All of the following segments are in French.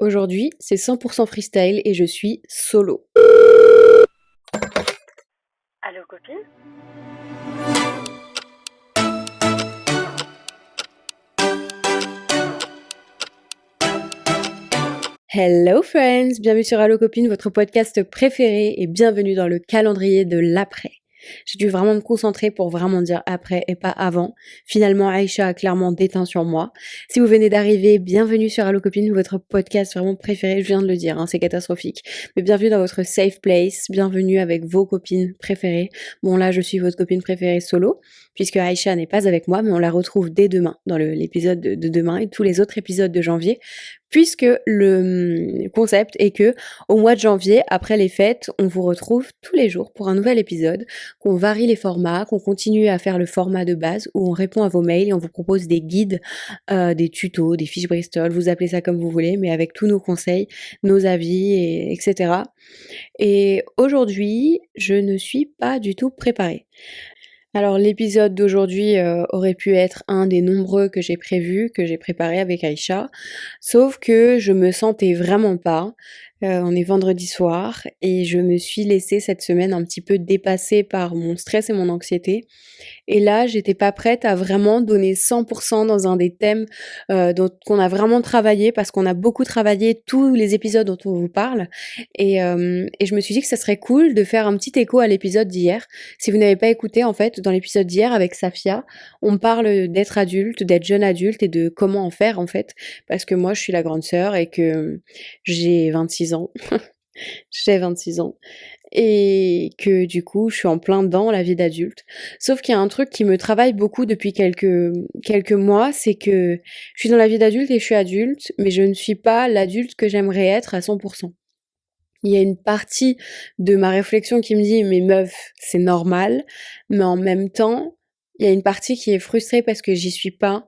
Aujourd'hui, c'est 100% freestyle et je suis solo. Allô copine? Hello friends, bienvenue sur Allo Copine, votre podcast préféré et bienvenue dans le calendrier de l'après. J'ai dû vraiment me concentrer pour vraiment dire après et pas avant. Finalement, Aïcha a clairement déteint sur moi. Si vous venez d'arriver, bienvenue sur Allo Copine, votre podcast vraiment préféré. Je viens de le dire, c'est catastrophique. Mais bienvenue dans votre safe place. Bienvenue avec vos copines préférées. Bon là, je suis votre copine préférée solo, puisque Aïcha n'est pas avec moi, mais on la retrouve dès demain, dans l'épisode de demain et tous les autres épisodes de janvier. Puisque le concept est que au mois de janvier, après les fêtes, on vous retrouve tous les jours pour un nouvel épisode, qu'on varie les formats, qu'on continue à faire le format de base où on répond à vos mails et on vous propose des guides, des tutos, des fiches Bristol, vous appelez ça comme vous voulez, mais avec tous nos conseils, nos avis, etc. Et aujourd'hui, je ne suis pas du tout préparée. Alors l'épisode d'aujourd'hui aurait pu être un des nombreux que j'ai prévus, que j'ai préparé avec Aïcha, sauf que je me sentais vraiment pas. On est vendredi soir et je me suis laissée cette semaine un petit peu dépasser par mon stress et mon anxiété. Et là, j'étais pas prête à vraiment donner 100% dans un des thèmes qu'on a vraiment travaillé, parce qu'on a beaucoup travaillé tous les épisodes dont on vous parle. Et je me suis dit que ça serait cool de faire un petit écho à l'épisode d'hier. Si vous n'avez pas écouté, en fait, dans l'épisode d'hier avec Safia, on parle d'être adulte, d'être jeune adulte et de comment en faire, en fait. Parce que moi, je suis la grande sœur et que j'ai 26 ans. J'ai 26 ans. Et que du coup, je suis en plein dans la vie d'adulte. Sauf qu'il y a un truc qui me travaille beaucoup depuis quelques mois, c'est que je suis dans la vie d'adulte et je suis adulte, mais je ne suis pas l'adulte que j'aimerais être à 100%. Il y a une partie de ma réflexion qui me dit, mais meuf, c'est normal, mais en même temps, il y a une partie qui est frustrée parce que j'y suis pas,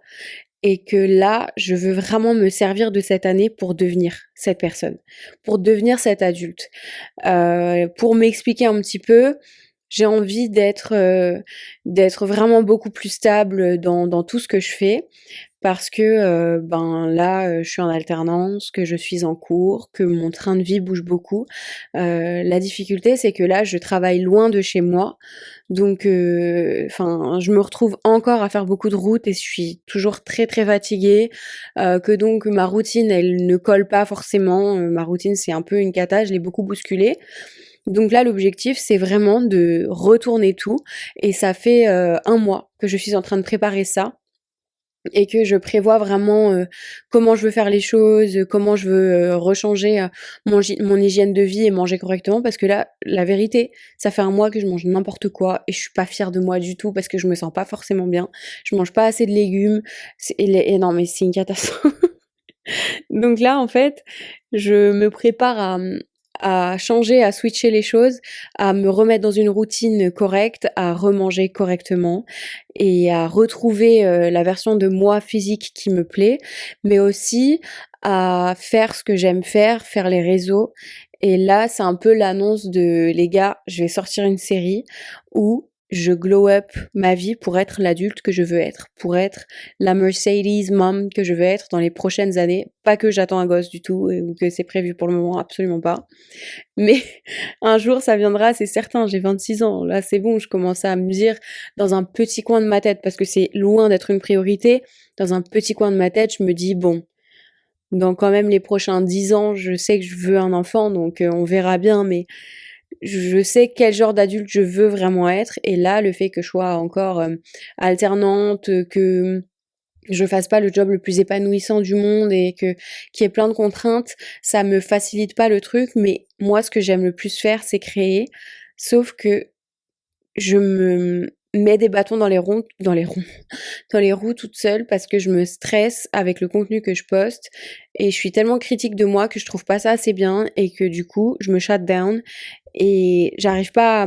et que là, je veux vraiment me servir de cette année pour devenir cette personne, pour devenir cet adulte. Pour m'expliquer un petit peu, j'ai envie d'être vraiment beaucoup plus stable dans tout ce que je fais, parce que là, je suis en alternance, que je suis en cours, que mon train de vie bouge beaucoup. La difficulté, c'est que là, je travaille loin de chez moi, donc je me retrouve encore à faire beaucoup de routes et je suis toujours très très fatiguée, que donc ma routine, elle ne colle pas forcément. Ma routine, c'est un peu une cata, je l'ai beaucoup bousculée. Donc là, l'objectif, c'est vraiment de retourner tout, et ça fait 1 mois que je suis en train de préparer ça et que je prévois vraiment comment je veux faire les choses, comment je veux rechanger mon hygiène de vie et manger correctement, parce que là, la vérité, ça fait 1 mois que je mange n'importe quoi et je suis pas fière de moi du tout parce que je me sens pas forcément bien. Je mange pas assez de légumes, et non mais c'est une catastrophe. Donc là, en fait, je me prépare à changer, à switcher les choses, à me remettre dans une routine correcte, à remanger correctement et à retrouver la version de moi physique qui me plaît, mais aussi à faire ce que j'aime faire les réseaux. Et là, c'est un peu l'annonce de les gars, je vais sortir une série où je glow up ma vie pour être l'adulte que je veux être, pour être la Mercedes mom que je veux être dans les prochaines années. Pas que j'attends un gosse du tout ou que c'est prévu pour le moment, absolument pas. Mais un jour ça viendra, c'est certain, j'ai 26 ans. Là, c'est bon, je commence à me dire dans un petit coin de ma tête, parce que c'est loin d'être une priorité, dans un petit coin de ma tête, je me dis bon, dans quand même les prochains 10 ans, je sais que je veux un enfant, donc on verra bien, mais je sais quel genre d'adulte je veux vraiment être. Et là, le fait que je sois encore alternante, que je fasse pas le job le plus épanouissant du monde et qu'il y ait plein de contraintes, ça me facilite pas le truc. Mais moi, ce que j'aime le plus faire, c'est créer. Sauf que je me mets des bâtons dans les roues toute seule, parce que je me stresse avec le contenu que je poste et je suis tellement critique de moi que je trouve pas ça assez bien, et que du coup, je me shut down et j'arrive pas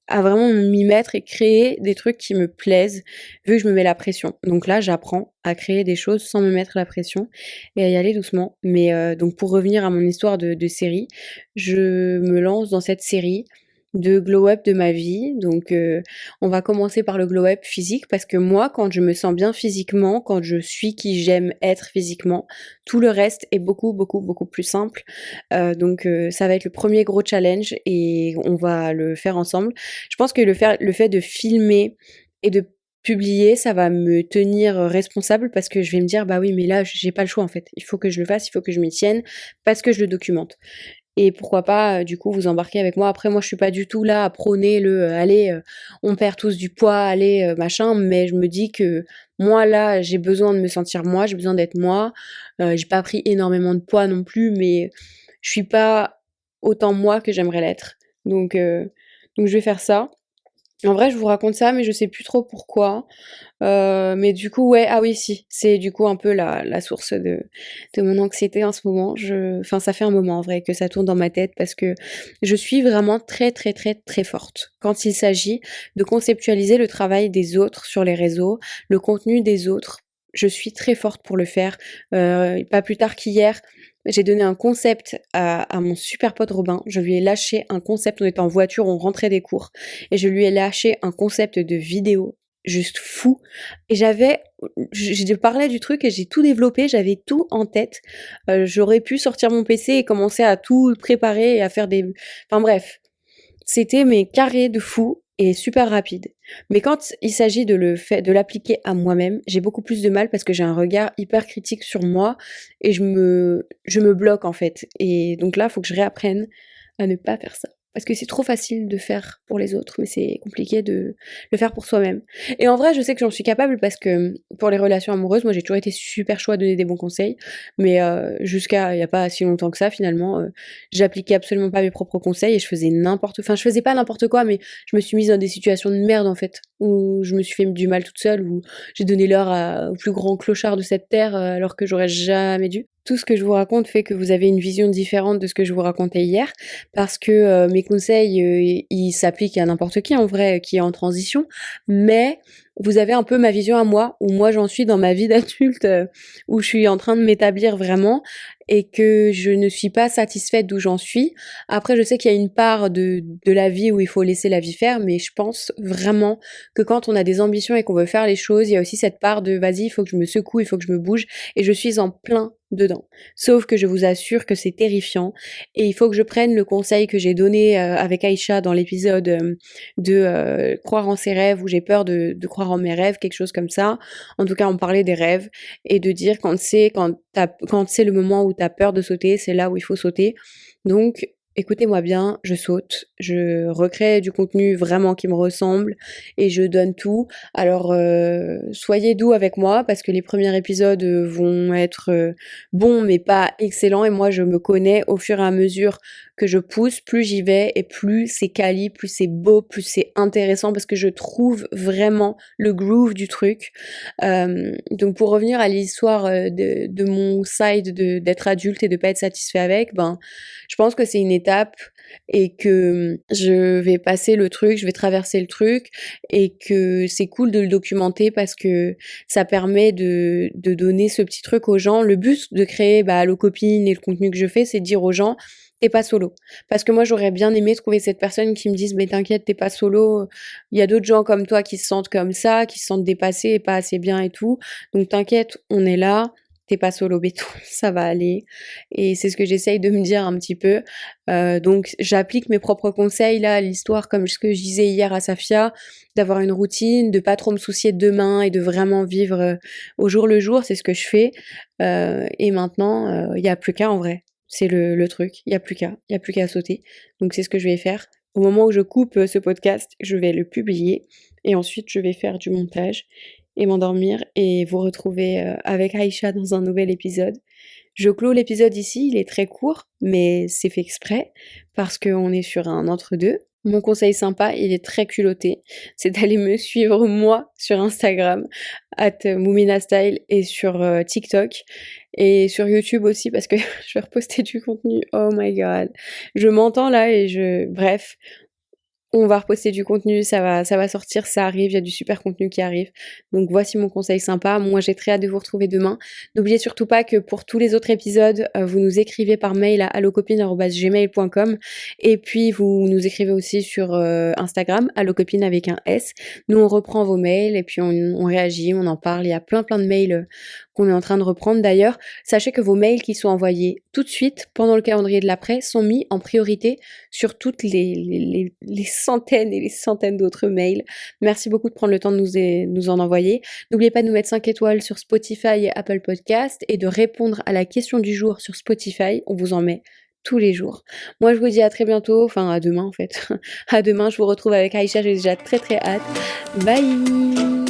à vraiment m'y mettre et créer des trucs qui me plaisent, vu que je me mets la pression. Donc là, j'apprends à créer des choses sans me mettre la pression et à y aller doucement. Mais donc pour revenir à mon histoire de série, je me lance dans cette série de glow-up de ma vie. Donc, on va commencer par le glow-up physique parce que moi, quand je me sens bien physiquement, quand je suis qui j'aime être physiquement, tout le reste est beaucoup, beaucoup, beaucoup plus simple. Donc, ça va être le premier gros challenge et on va le faire ensemble. Je pense que le fait de filmer et de publier, ça va me tenir responsable parce que je vais me dire, bah oui, mais là, j'ai pas le choix en fait. Il faut que je le fasse, il faut que je m'y tienne parce que je le documente. Et pourquoi pas, du coup, vous embarquer avec moi. Après, moi, je suis pas du tout là à prôner allez, on perd tous du poids, allez, machin, mais je me dis que moi, là, j'ai besoin de me sentir moi, j'ai besoin d'être moi. J'ai pas pris énormément de poids non plus, mais je suis pas autant moi que j'aimerais l'être. Donc je vais faire ça. En vrai, je vous raconte ça, mais je sais plus trop pourquoi. Mais du coup, ouais, ah oui, si, c'est du coup un peu la source de mon anxiété en ce moment. Enfin, ça fait un moment en vrai que ça tourne dans ma tête parce que je suis vraiment très, très, très, très forte quand il s'agit de conceptualiser le travail des autres sur les réseaux, le contenu des autres. Je suis très forte pour le faire. Pas plus tard qu'hier, j'ai donné un concept à mon super pote Robin. Je lui ai lâché un concept. On était en voiture, on rentrait des cours. Et je lui ai lâché un concept de vidéo juste fou. Et je parlais du truc et j'ai tout développé, j'avais tout en tête. J'aurais pu sortir mon PC et commencer à tout préparer et à faire des... Enfin bref, c'était mes carrés de fou et super rapide. Mais quand il s'agit de l'appliquer à moi-même, j'ai beaucoup plus de mal parce que j'ai un regard hyper critique sur moi et je me bloque en fait. Et donc là, il faut que je réapprenne à ne pas faire ça. Parce que c'est trop facile de faire pour les autres, mais c'est compliqué de le faire pour soi-même. Et en vrai, je sais que j'en suis capable parce que pour les relations amoureuses, moi j'ai toujours été super chaud à donner des bons conseils, mais jusqu'à il y a pas si longtemps que ça finalement, j'appliquais absolument pas mes propres conseils et enfin je faisais pas n'importe quoi, mais je me suis mise dans des situations de merde en fait, où je me suis fait du mal toute seule, où j'ai donné l'heure au plus grand clochard de cette terre alors que j'aurais jamais dû. Tout ce que je vous raconte fait que vous avez une vision différente de ce que je vous racontais hier, parce que mes conseils, ils s'appliquent à n'importe qui en vrai, qui est en transition, mais vous avez un peu ma vision à moi, où moi j'en suis dans ma vie d'adulte, où je suis en train de m'établir vraiment et que je ne suis pas satisfaite d'où j'en suis. Après, je sais qu'il y a une part de la vie où il faut laisser la vie faire, mais je pense vraiment que quand on a des ambitions et qu'on veut faire les choses, il y a aussi cette part de vas-y, il faut que je me secoue, il faut que je me bouge, et je suis en plein dedans. Sauf que je vous assure que c'est terrifiant et il faut que je prenne le conseil que j'ai donné avec Aïcha dans l'épisode de croire en ses rêves, où j'ai peur de croire en mes rêves, quelque chose comme ça. En tout cas, on parlait des rêves et de dire quand c'est le moment où t'as peur de sauter, c'est là où il faut sauter. Donc, écoutez-moi bien, je saute, je recrée du contenu vraiment qui me ressemble et je donne tout. Alors, soyez doux avec moi parce que les premiers épisodes vont être bons mais pas excellents et moi je me connais au fur et à mesure que je pousse, plus j'y vais et plus c'est quali, plus c'est beau, plus c'est intéressant parce que je trouve vraiment le groove du truc. Donc pour revenir à l'histoire de mon side d'être adulte et de pas être satisfait avec, ben je pense que c'est une étape et que je vais passer le truc, je vais traverser le truc et que c'est cool de le documenter parce que ça permet de donner ce petit truc aux gens. Le but de créer Allo Copine et le contenu que je fais, c'est de dire aux gens t'es pas solo. Parce que moi, j'aurais bien aimé trouver cette personne qui me dise, mais t'inquiète, t'es pas solo. Il y a d'autres gens comme toi qui se sentent comme ça, qui se sentent dépassés et pas assez bien et tout. Donc t'inquiète, on est là. T'es pas solo, béton, ça va aller. Et c'est ce que j'essaye de me dire un petit peu. Donc j'applique mes propres conseils là à l'histoire, comme ce que je disais hier à Safia, d'avoir une routine, de pas trop me soucier de demain et de vraiment vivre au jour le jour, c'est ce que je fais. Et maintenant, il y a plus qu'à en vrai. C'est le truc, il y a plus qu'à, il y a plus qu'à sauter. Donc c'est ce que je vais faire. Au moment où je coupe ce podcast, je vais le publier et ensuite je vais faire du montage et m'endormir et vous retrouver avec Aïcha dans un nouvel épisode. Je clôt l'épisode ici, il est très court, mais c'est fait exprès parce qu'on est sur un entre-deux. Mon conseil sympa, il est très culotté, c'est d'aller me suivre moi sur Instagram, @mouminastyle et sur TikTok et sur YouTube aussi parce que je vais reposter du contenu. Oh my god. Je m'entends là et bref, On va reposter du contenu, ça va sortir, ça arrive, il y a du super contenu qui arrive. Donc voici mon conseil sympa. Moi, j'ai très hâte de vous retrouver demain. N'oubliez surtout pas que pour tous les autres épisodes, vous nous écrivez par mail à allocopine@gmail.com et puis vous nous écrivez aussi sur Instagram, allocopine avec un S. Nous, on reprend vos mails et puis on réagit, on en parle. Il y a plein de mails qu'on est en train de reprendre. D'ailleurs, sachez que vos mails qui sont envoyés tout de suite pendant le calendrier de l'après sont mis en priorité sur toutes les centaines et les centaines d'autres mails. Merci beaucoup de prendre le temps de nous en envoyer. N'oubliez pas de nous mettre 5 étoiles sur Spotify et Apple Podcast et de répondre à la question du jour sur Spotify. On vous en met tous les jours. Moi, je vous dis à très bientôt, enfin à demain en fait. À demain, je vous retrouve avec Aïcha, j'ai déjà très hâte. Bye!